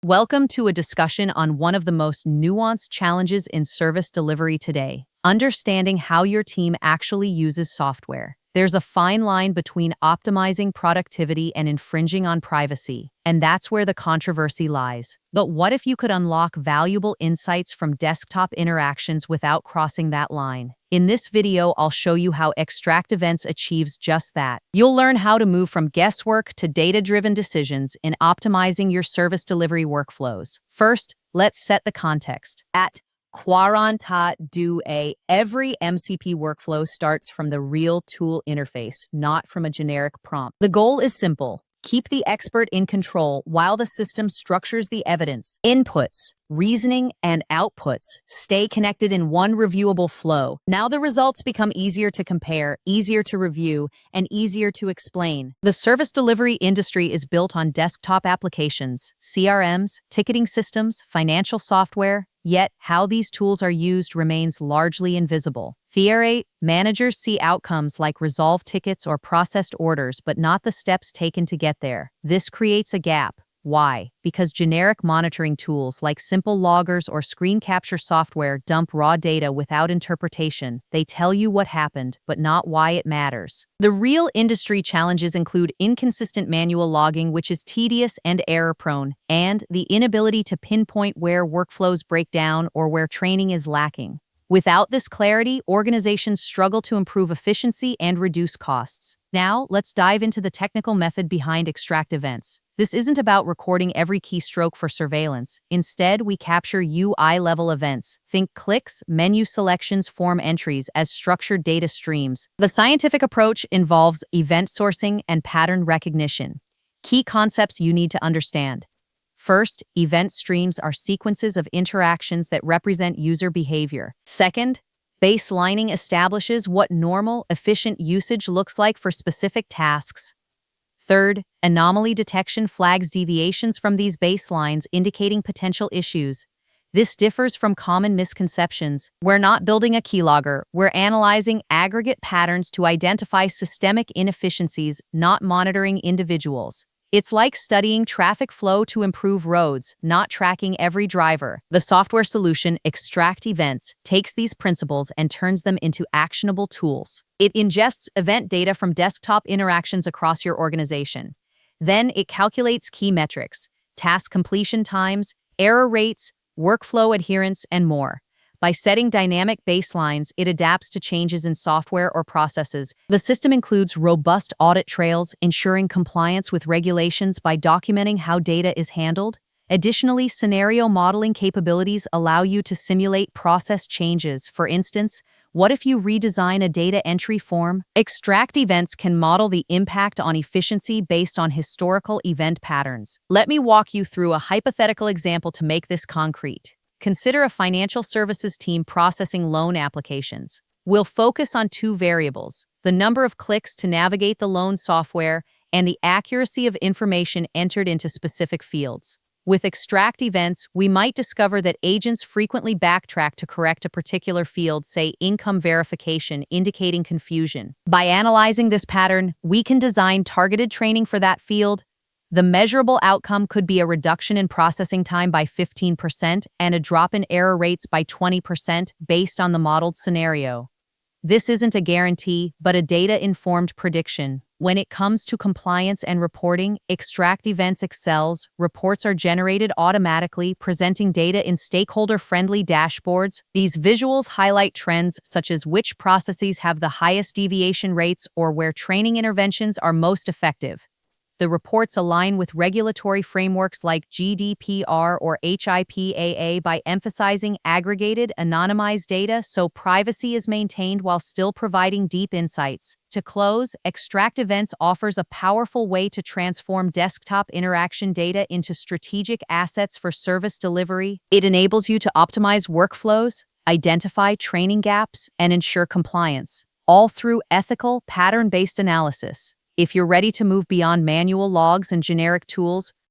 Welcome to a discussion on one of the most nuanced challenges in service delivery today, understanding how your team actually uses software. There's a fine line between optimizing productivity and infringing on privacy, and that's where the controversy lies. But what if you could unlock valuable insights from desktop interactions without crossing that line? In this video, I'll show you how ExtractEvents achieves just that. You'll learn how to move from guesswork to data-driven decisions in optimizing your service delivery workflows. First, let's set the context. At quarantadue.ai, every MCP workflow starts from the real tool interface, not from a generic prompt. The goal is simple. Keep the expert in control while the system structures the evidence. Inputs, reasoning, and outputs stay connected in one reviewable flow. Now the results become easier to compare, easier to review, and easier to explain. The service delivery industry is built on desktop applications, CRMs, ticketing systems, financial software, yet how these tools are used remains largely invisible. Theory, managers see outcomes like resolved tickets or processed orders, but not the steps taken to get there. This creates a gap. Why? Because generic monitoring tools like simple loggers or screen capture software dump raw data without interpretation. They tell you what happened, but not why it matters. The real industry challenges include inconsistent manual logging, which is tedious and error-prone, and the inability to pinpoint where workflows break down or where training is lacking. Without this clarity, organizations struggle to improve efficiency and reduce costs. Now, let's dive into the technical method behind ExtractEvents. This isn't about recording every keystroke for surveillance. Instead, we capture UI-level events. Think clicks, menu selections, form entries as structured data streams. The scientific approach involves event sourcing and pattern recognition. Key concepts you need to understand. First, event streams are sequences of interactions that represent user behavior. Second, baselining establishes what normal, efficient usage looks like for specific tasks. Third, anomaly detection flags deviations from these baselines, indicating potential issues. This differs from common misconceptions. We're not building a keylogger. We're analyzing aggregate patterns to identify systemic inefficiencies, not monitoring individuals. It's like studying traffic flow to improve roads, not tracking every driver. The software solution, ExtractEvents, takes these principles and turns them into actionable tools. It ingests event data from desktop interactions across your organization. Then it calculates key metrics, task completion times, error rates, workflow adherence, and more. By setting dynamic baselines, it adapts to changes in software or processes. The system includes robust audit trails, ensuring compliance with regulations by documenting how data is handled. Additionally, scenario modeling capabilities allow you to simulate process changes. For instance, what if you redesign a data entry form? ExtractEvents can model the impact on efficiency based on historical event patterns. Let me walk you through a hypothetical example to make this concrete. Consider a financial services team processing loan applications. We'll focus on two variables: the number of clicks to navigate the loan software and the accuracy of information entered into specific fields. With ExtractEvents, we might discover that agents frequently backtrack to correct a particular field, say income verification, indicating confusion. By analyzing this pattern, we can design targeted training for that field. The measurable outcome could be a reduction in processing time by 15% and a drop in error rates by 20% based on the modeled scenario. This isn't a guarantee, but a data-informed prediction. When it comes to compliance and reporting, ExtractEvents excels. Reports are generated automatically, presenting data in stakeholder-friendly dashboards. These visuals highlight trends such as which processes have the highest deviation rates or where training interventions are most effective. The reports align with regulatory frameworks like GDPR or HIPAA by emphasizing aggregated, anonymized data so privacy is maintained while still providing deep insights. To close, ExtractEvents offers a powerful way to transform desktop interaction data into strategic assets for service delivery. It enables you to optimize workflows, identify training gaps, and ensure compliance, all through ethical, pattern-based analysis. If you're ready to move beyond manual logs and generic tools,